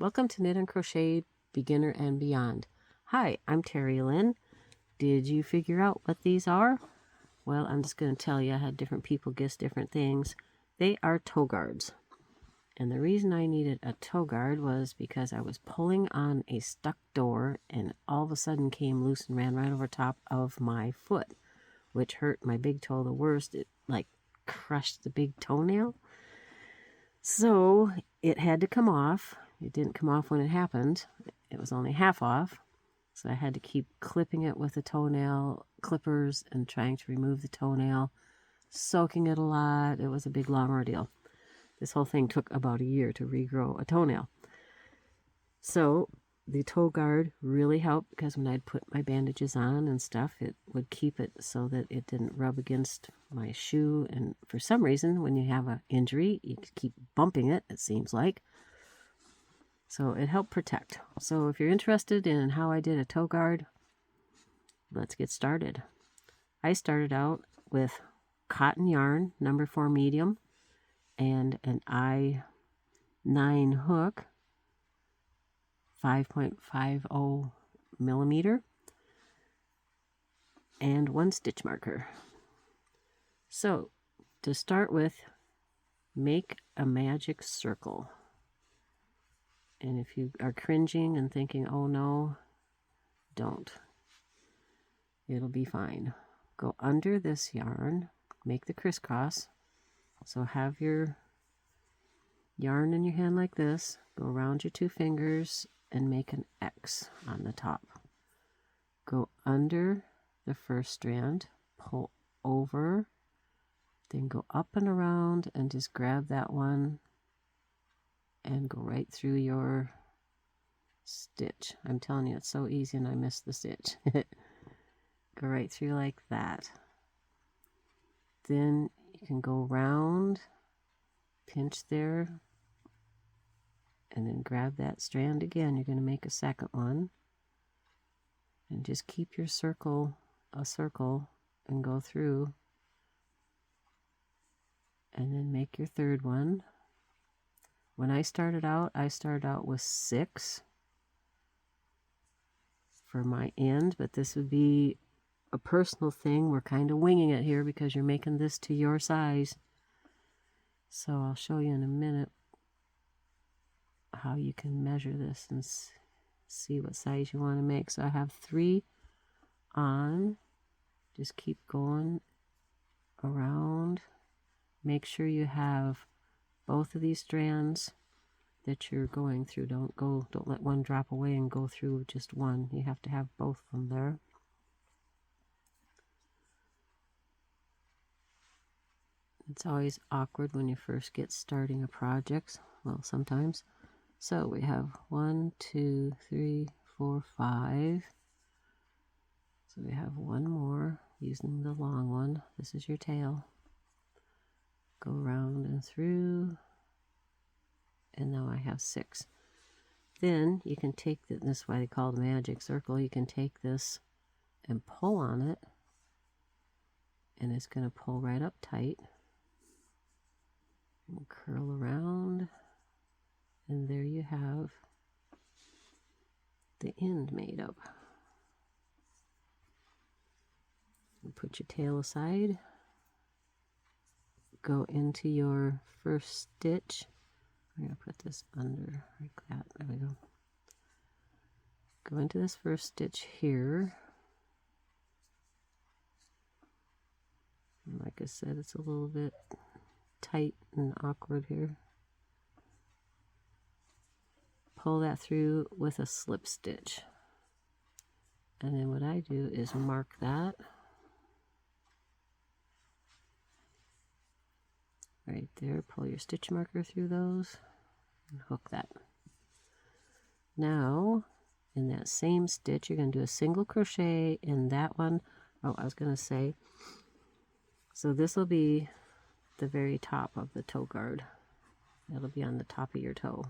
Welcome to Knit and Crochet Beginner and Beyond. Hi, I'm Terry Lynn. Did you figure out what these are? Well, I'm just going to tell you. I had different people guess different things. They are toe guards. And the reason I needed a toe guard was because I was pulling on a stuck door and all of a sudden came loose and ran right over top of my foot, which hurt my big toe the worst. It like crushed the big toenail. So it had to come off. It didn't come off when it happened. It was only half off. So I had to keep clipping it with the toenail clippers and trying to remove the toenail, soaking it a lot. It was a big, long ordeal. This whole thing took about a year to regrow a toenail. So the toe guard really helped because when I'd put my bandages on and stuff, it would keep it so that it didn't rub against my shoe. And for some reason, when you have an injury, you keep bumping it, it seems like. So it helped protect. So if you're interested in how I did a toe guard, let's get started. I started out with cotton yarn, number 4 medium, and an I-9 hook, 5.50 millimeter, and 1 stitch marker. So to start with, make a magic circle. And if you are cringing and thinking, oh no, don't. It'll be fine. Go under this yarn, make the crisscross. So have your yarn in your hand like this, go around your 2 fingers and make an X on the top. Go under the first strand, pull over, then go up and around and just grab that one and go right through your stitch. I'm telling you, it's so easy and I missed the stitch. Go right through like that. Then you can go round, pinch there, and then grab that strand again. You're going to make a second one. And just keep your circle a circle and go through. And then make your third one. When I started out with 6 for my end, but this would be a personal thing. We're kind of winging it here because you're making this to your size. So I'll show you in a minute how you can measure this and see what size you want to make. So I have 3 on. Just keep going around. Make sure you have both of these strands that you're going through. Don't let one drop away and go through just one. You have to have both of them there. It's always awkward when you first get starting a project. Well, sometimes. So we have 1, 2, 3, 4, 5. So we have one more using the long one. This is your tail. Go around and through. And now I have 6. Then you can take this is why they call it the magic circle. You can take this and pull on it, and it's going to pull right up tight and curl around, and there you have the end made up. And put your tail aside, go into your first stitch. I'm going to put this under like that. There we go. Go into this first stitch here. And like I said, it's a little bit tight and awkward here. Pull that through with a slip stitch. And then what I do is mark that right there. Pull your stitch marker through those and hook that. Now in that same stitch you're going to do a single crochet in that one. Oh, I was going to say, so this will be the very top of the toe guard. That'll be on the top of your toe.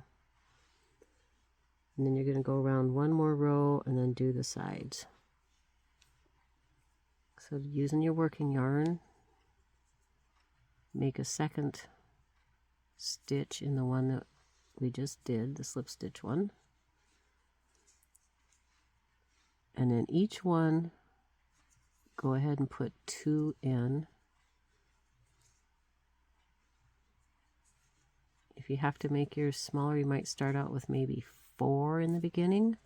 And then you're going to go around one more row and then do the sides. So using your working yarn, make a second stitch in the one that we just did, the slip stitch one. And then each one, go ahead and put 2 in. If you have to make yours smaller, you might start out with maybe 4 in the beginning.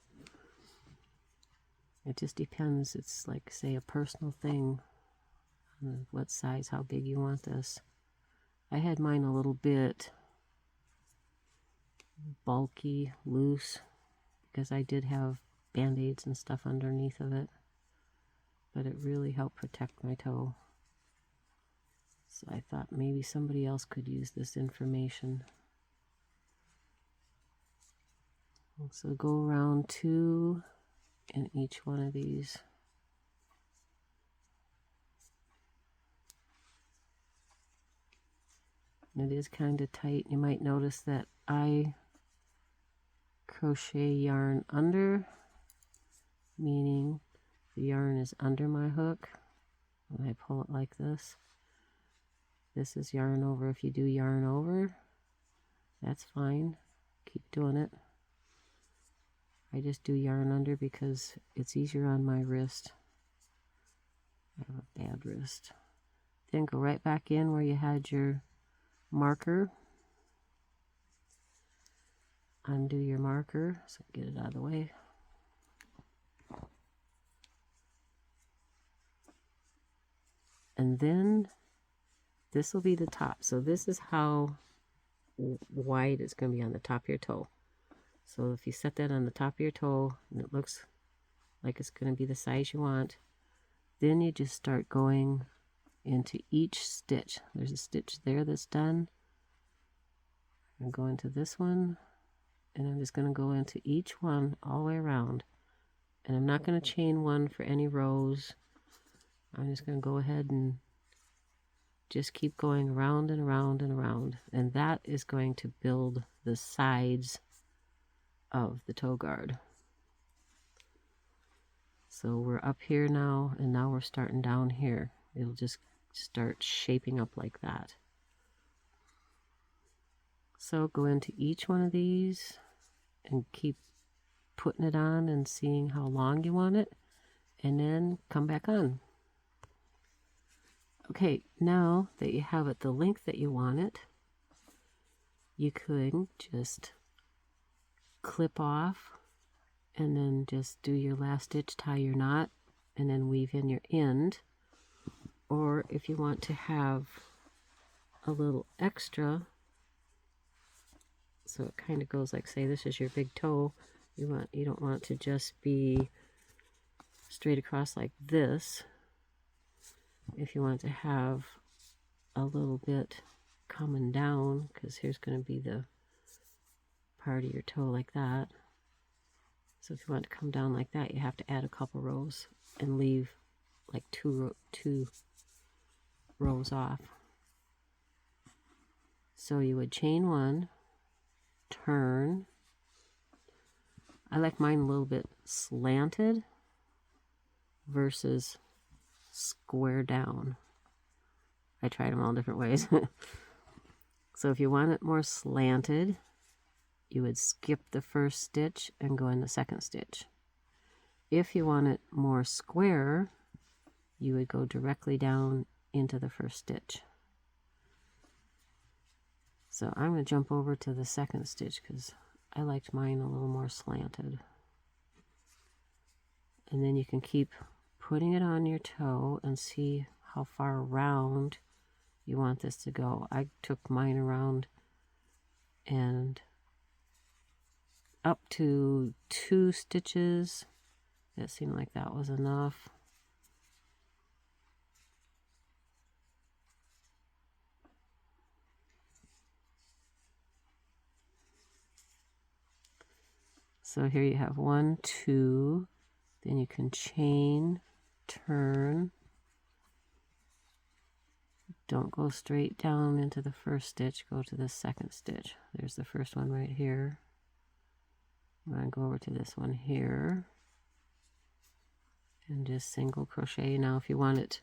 It just depends. It's like, say, a personal thing. What size, how big you want this. I had mine a little bit bulky, loose, because I did have band-aids and stuff underneath of it. But it really helped protect my toe. So I thought maybe somebody else could use this information. So go around 2 in each one of these. It is kind of tight. You might notice that I crochet yarn under, meaning the yarn is under my hook. When I pull it like this, this is yarn over. If you do yarn over, that's fine. Keep doing it. I just do yarn under because it's easier on my wrist. I have a bad wrist. Then go right back in where you had your marker. Undo your marker, so get it out of the way. And then this will be the top. So this is how wide it's going to be on the top of your toe. So if you set that on the top of your toe and it looks like it's going to be the size you want, then you just start going into each stitch. There's a stitch there that's done. I'm going to this one, and I'm just going to go into each one all the way around. And I'm not going to chain one for any rows. I'm just going to go ahead and just keep going around and around and around. And that is going to build the sides of the toe guard. So we're up here now, and now we're starting down here. It'll just start shaping up like that. So go into each one of these and keep putting it on and seeing how long you want it, and then come back on. Okay, now that you have it the length that you want it, you could just clip off and then just do your last stitch, tie your knot, and then weave in your end. Or if you want to have a little extra, so it kind of goes like, say this is your big toe, you don't want it to just be straight across like this. If you want to have a little bit coming down, because here's going to be the part of your toe like that. So if you want to come down like that, you have to add a couple rows and leave like two rows off. So you would chain 1, turn. I like mine a little bit slanted versus square down. I tried them all different ways. So if you want it more slanted, you would skip the first stitch and go in the second stitch. If you want it more square, you would go directly down into the first stitch. So I'm going to jump over to the second stitch because I liked mine a little more slanted. And then you can keep putting it on your toe and see how far around you want this to go. I took mine around and up to 2 stitches. It seemed like that was enough. So here you have 1, 2, then you can chain, turn. Don't go straight down into the first stitch, go to the second stitch. There's the first one right here. I'm going to go over to this one here and just single crochet. Now if you want it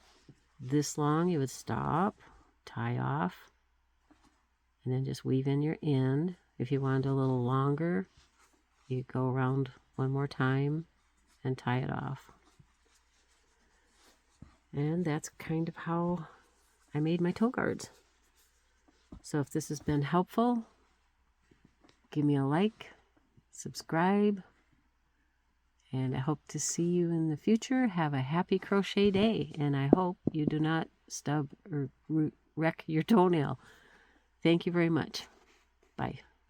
this long, you would stop, tie off, and then just weave in your end. If you want it a little longer, you go around one more time and tie it off. And that's kind of how I made my toe guards. So if this has been helpful, give me a like, subscribe, and I hope to see you in the future. Have a happy crochet day, and I hope you do not stub or wreck your toenail. Thank you very much. Bye.